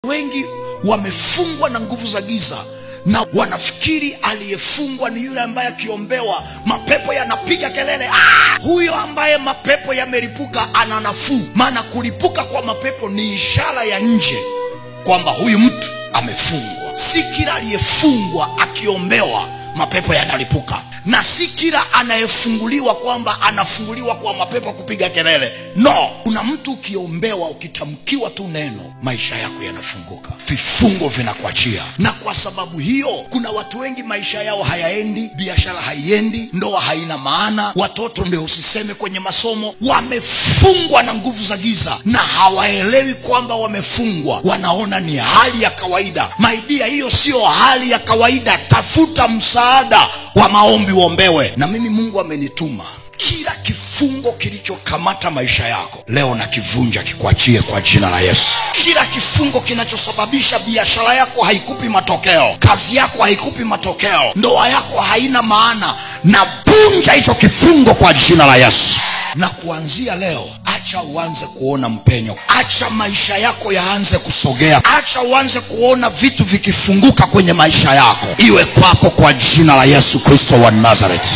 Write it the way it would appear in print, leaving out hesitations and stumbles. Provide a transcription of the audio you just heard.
Wengi wamefungwa na nguvu za giza na wanafikiri aliyefungwa ni yule ambaye akiombewa mapepo yanapiga kelele. Huyo ambaye mapepo yamelipuka ana nafuu. Maana kulipuka kwa mapepo ni ishara ya nje kwamba huyu mtu amefungwa. Si kila aliyefungwa akiombewa mapepo yanalipuka, na si kila anayefunguliwa kwamba anafunguliwa kwa mapepo kupiga kelele. No, kuna mtu ukiombewa, ukitamkiwa tu neno, maisha yako yanafunguka, vifungo vinakuachia. Na kwa sababu hiyo kuna watu wengi maisha yao hayaendi, biashara haiendi, ndoa haina maana, watoto ndio usiseme kwenye masomo. Wamefungwa na nguvu za giza na hawaelewi kwamba wamefungwa. Wanaona ni hali ya kawaida. Maidia, hiyo sio hali ya kawaida. Tafuta msaada wa maombi, uombewe. Na mimi Mungu amenituma. Kila kifungo kilichokamata maisha yako leo na kivunja, kikuachie kwa jina la Yesu. Kila kifungo kinachosababisha biashara yako haikupi matokeo, kazi yako haikupi matokeo, ndoa yako haina maana, na vunja hicho kifungo kwa jina la Yesu. Na kuanzia leo, acha uanze kuona mpenyo. Acha maisha yako yaanze kusogea. Acha uanze kuona vitu vikifunguka kwenye maisha yako. Iwe kwako kwa jina la Yesu Kristo wa Nazareth.